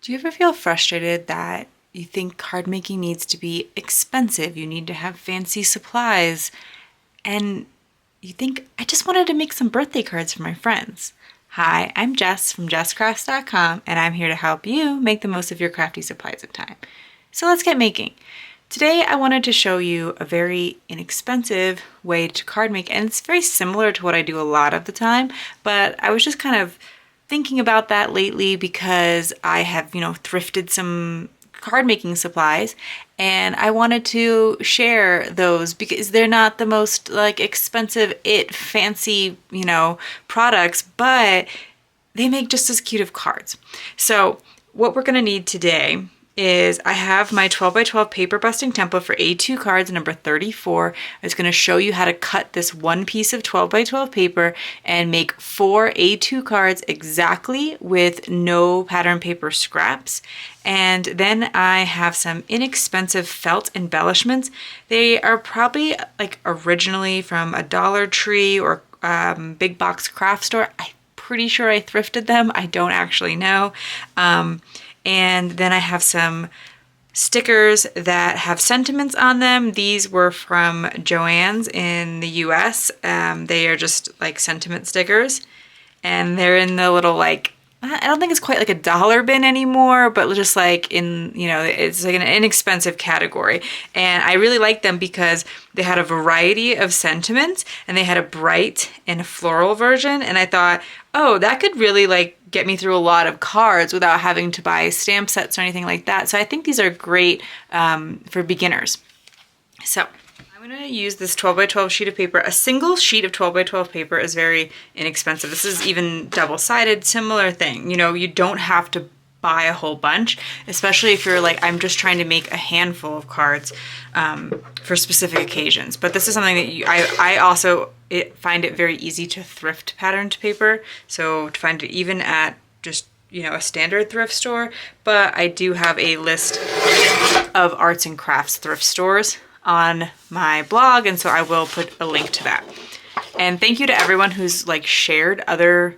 Do you ever feel frustrated that you think card making needs to be expensive? You need to have fancy supplies, and you think, I just wanted to make some birthday cards for my friends. Hi, I'm Jess from JessCrafts.com, and I'm here to help you make the most of your crafty supplies and time. So let's get making. Today I wanted to show you a very inexpensive way to card make, and it's very similar to what I do a lot of the time, but I was just kind of thinking about that lately because I have, thrifted some card making supplies, and I wanted to share those because they're not the most expensive fancy, products, but they make just as cute of cards. So what we're going to need today is I have my 12 by 12 paper busting template for A2 cards number 34. It's going to show you how to cut this one piece of 12 by 12 paper and make 4 A2 cards exactly with no pattern paper scraps. And then I have some inexpensive felt embellishments. They are probably originally from a Dollar Tree or big box craft store. I'm pretty sure I thrifted them. I don't actually know. And then I have some stickers that have sentiments on them. These were from Joann's in the US. They are just sentiment stickers. And they're in the little I don't think it's quite like a dollar bin anymore, but just it's like an inexpensive category. And I really like them because they had a variety of sentiments, and they had a bright and a floral version. And I thought, oh, that could really get me through a lot of cards without having to buy stamp sets or anything like that. So I think these are great for beginners. So I'm going to use this 12 by 12 sheet of paper. A single sheet of 12 by 12 paper is very inexpensive. This is even double-sided, similar thing. You don't have to buy a whole bunch, especially if you're I'm just trying to make a handful of cards for specific occasions. But this is something that I also find it very easy to thrift patterned paper. So to find it even at just a standard thrift store, but I do have a list of arts and crafts thrift stores on my blog, and so I will put a link to that. And thank you to everyone who's shared other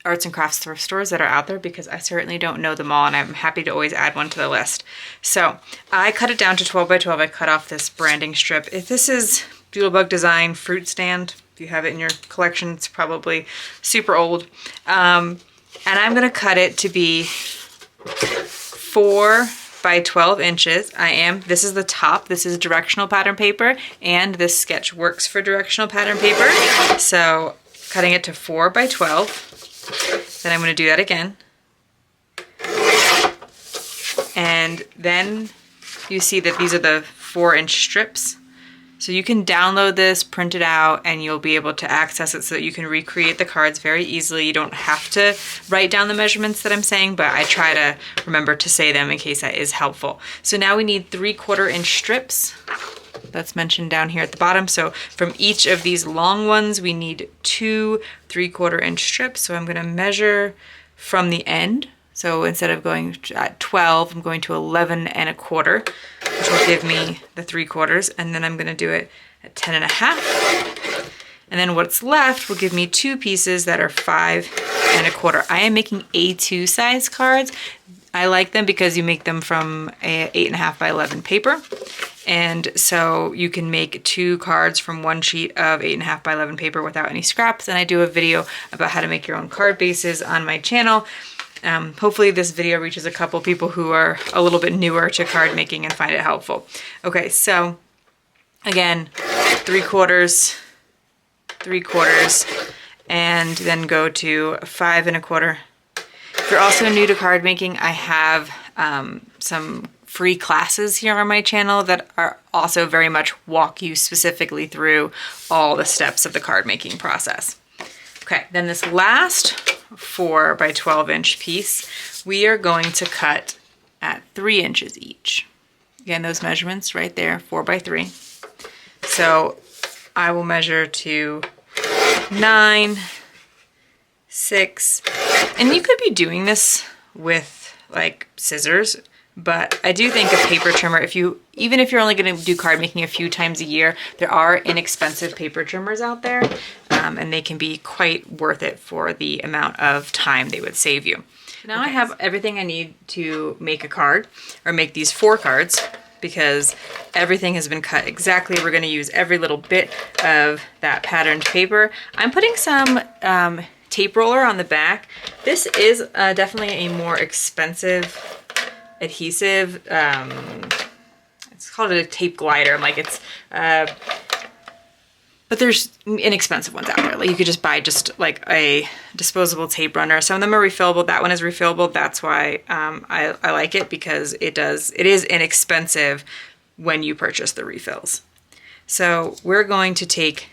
arts and crafts thrift stores that are out there, because I certainly don't know them all, and I'm happy to always add one to the list. So I cut it down to 12 by 12. I cut off this branding strip. If this is Doodlebug design fruit stand, if you have it in your collection, it's probably super old. And I'm gonna cut it to be 4 by 12 inches. This is the top, this is directional pattern paper, and this sketch works for directional pattern paper. So cutting it to 4 by 12, then I'm gonna do that again. And then you see that these are the 4-inch strips. So you can download this, print it out, and you'll be able to access it so that you can recreate the cards very easily. You don't have to write down the measurements that I'm saying, but I try to remember to say them in case that is helpful. So now we need 3/4 inch strips. That's mentioned down here at the bottom. So from each of these long ones, we need 2 3/4 inch strips. So I'm gonna measure from the end. So instead of going at 12, I'm going to 11 1/4, which will give me the 3/4. And then I'm gonna do it at 10 1/2. And then what's left will give me 2 pieces that are 5 1/4. I am making A2 size cards. I like them because you make them from 8 1/2 by 11 paper. And so you can make 2 cards from 1 sheet of 8 1/2 by 11 paper without any scraps. And I do a video about how to make your own card bases on my channel. Hopefully this video reaches a couple people who are a little bit newer to card making and find it helpful. Okay, so again, 3/4, 3/4, and then go to 5 1/4. If you're also new to card making, I have some free classes here on my channel that are also very much walk you specifically through all the steps of the card making process. Okay, then this last 4 by 12 inch piece, we are going to cut at 3 inches each. Again, those measurements right there, 4 by 3. So I will measure to 9, 6, and you could be doing this with scissors, but I do think a paper trimmer, even if you're only going to do card making a few times a year, there are inexpensive paper trimmers out there, and they can be quite worth it for the amount of time they would save you. Now I have everything I need to make a card, or make these 4 cards, because everything has been cut exactly. We're going to use every little bit of that patterned paper. I'm putting some tape roller on the back. This is definitely a more expensive adhesive. It's called a tape glider. I'm like, it's but there's inexpensive ones out there. Like you could just buy just like a disposable tape runner. Some of them are refillable. That one is refillable. That's why I like it, because it is inexpensive when you purchase the refills. So we're going to take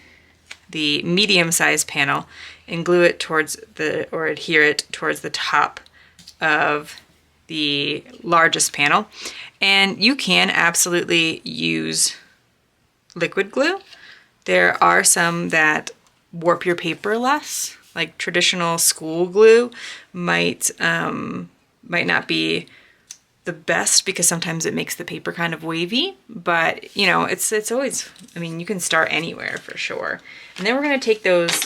the medium-sized panel and glue it towards or adhere it towards the top of the largest panel. And you can absolutely use liquid glue. There are some that warp your paper less, like traditional school glue might not be the best, because sometimes it makes the paper kind of wavy, but you know, it's always, I mean, you can start anywhere for sure. And then we're going to take those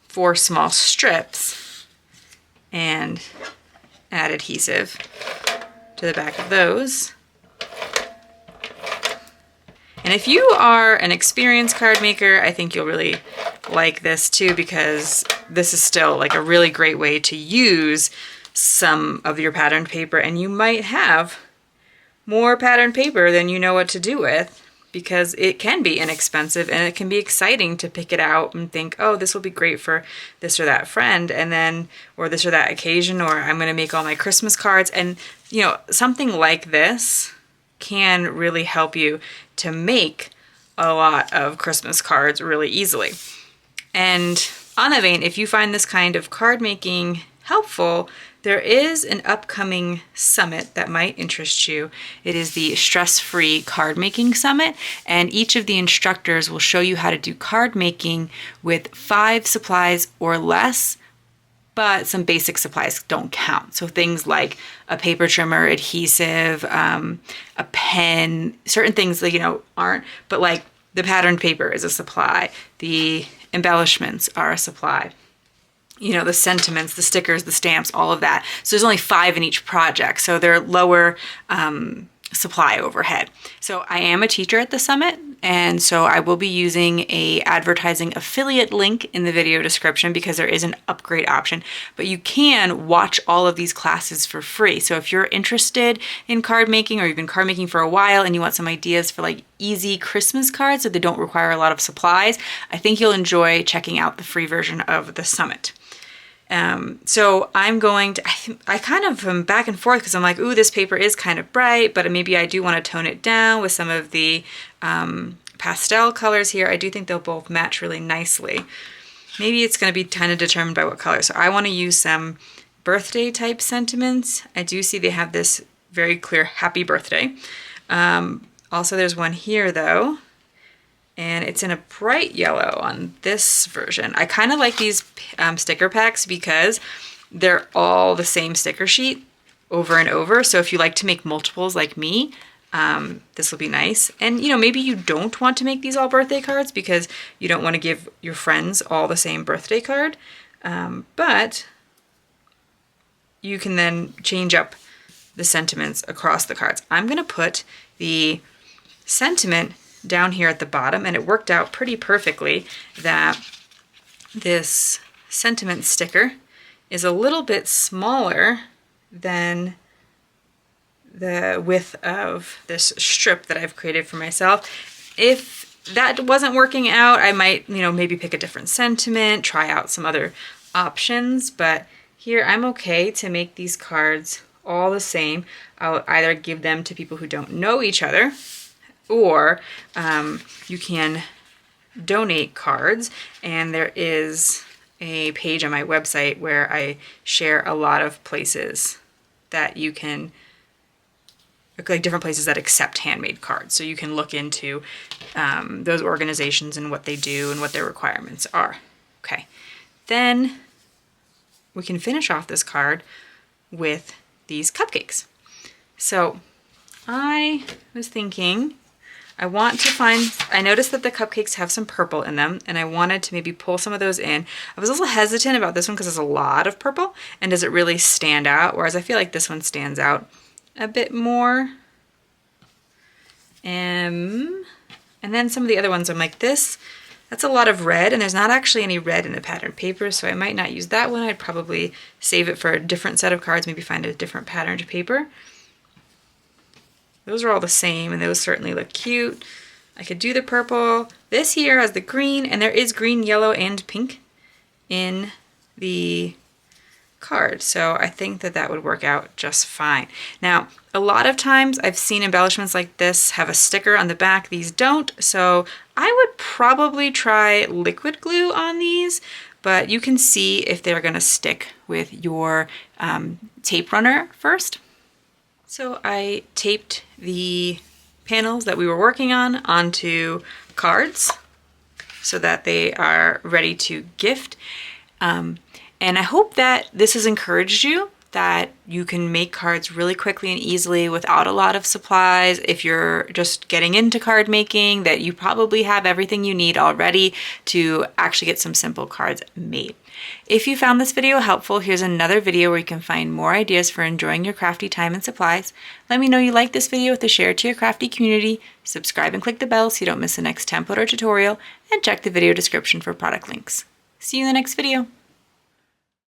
4 small strips and add adhesive to the back of those. And if you are an experienced card maker, I think you'll really like this too, because this is still like a really great way to use some of your patterned paper, and you might have more patterned paper than you know what to do with, because it can be inexpensive and it can be exciting to pick it out and think, oh, this will be great for this or that friend, and then, or this or that occasion, or I'm going to make all my Christmas cards. And you know, something like this can really help you to make a lot of Christmas cards really easily. And on that vein, if you find this kind of card making helpful, there is an upcoming summit that might interest you. It is the Stress-Free Card Making Summit, and each of the instructors will show you how to do card making with 5 supplies or less, but some basic supplies don't count. So things like a paper trimmer, adhesive, a pen, certain things that, you know, aren't, but like the patterned paper is a supply. The embellishments are a supply. You know, the sentiments, the stickers, the stamps, all of that. So there's only 5 in each project. So they're lower supply overhead. So I am a teacher at the summit, and so I will be using a advertising affiliate link in the video description, because there is an upgrade option, but you can watch all of these classes for free. So if you're interested in card making, or you've been card making for a while and you want some ideas for like easy Christmas cards that they don't require a lot of supplies, I think you'll enjoy checking out the free version of the summit. So I'm going to, I kind of am back and forth, because I'm like, ooh, this paper is kind of bright, but maybe I do want to tone it down with some of the pastel colors here. I do think they'll both match really nicely. Maybe it's going to be kind of determined by what color. So I want to use some birthday type sentiments. I do see they have this very clear happy birthday. Also, there's one here though, and it's in a bright yellow on this version. I kind of like these sticker packs because they're all the same sticker sheet over and over. So if you like to make multiples like me, this will be nice. And you know, maybe you don't want to make these all birthday cards because you don't want to give your friends all the same birthday card. But you can then change up the sentiments across the cards. I'm gonna put the sentiment down here at the bottom, and it worked out pretty perfectly that this sentiment sticker is a little bit smaller than the width of this strip that I've created for myself. If that wasn't working out, I might, you know, maybe pick a different sentiment, try out some other options, but here I'm okay to make these cards all the same. I'll either give them to people who don't know each other, or you can donate cards, and there is a page on my website where I share a lot of places that you can, like different places that accept handmade cards. So you can look into those organizations and what they do and what their requirements are. Okay, then we can finish off this card with these cupcakes. So I was thinking I want to find, I noticed that the cupcakes have some purple in them, and I wanted to maybe pull some of those in. I was a little hesitant about this one because there's a lot of purple, and does it really stand out? Whereas I feel like this one stands out a bit more. And then some of the other ones, I'm like, that's a lot of red, and there's not actually any red in the pattern paper, so I might not use that one. I'd probably save it for a different set of cards, maybe find a different patterned paper. Those are all the same, and those certainly look cute. I could do the purple. This here has the green, and there is green, yellow, and pink in the card, so I think that that would work out just fine. Now, a lot of times I've seen embellishments like this have a sticker on the back. These don't, so I would probably try liquid glue on these, but you can see if they're going to stick with your tape runner first. So I taped the panels that we were working on onto cards so that they are ready to gift. And I hope that this has encouraged you, that you can make cards really quickly and easily without a lot of supplies. If you're just getting into card making, that you probably have everything you need already to actually get some simple cards made. If you found this video helpful, here's another video where you can find more ideas for enjoying your crafty time and supplies. Let me know you like this video with a share to your crafty community, subscribe and click the bell so you don't miss the next template or tutorial, and check the video description for product links. See you in the next video.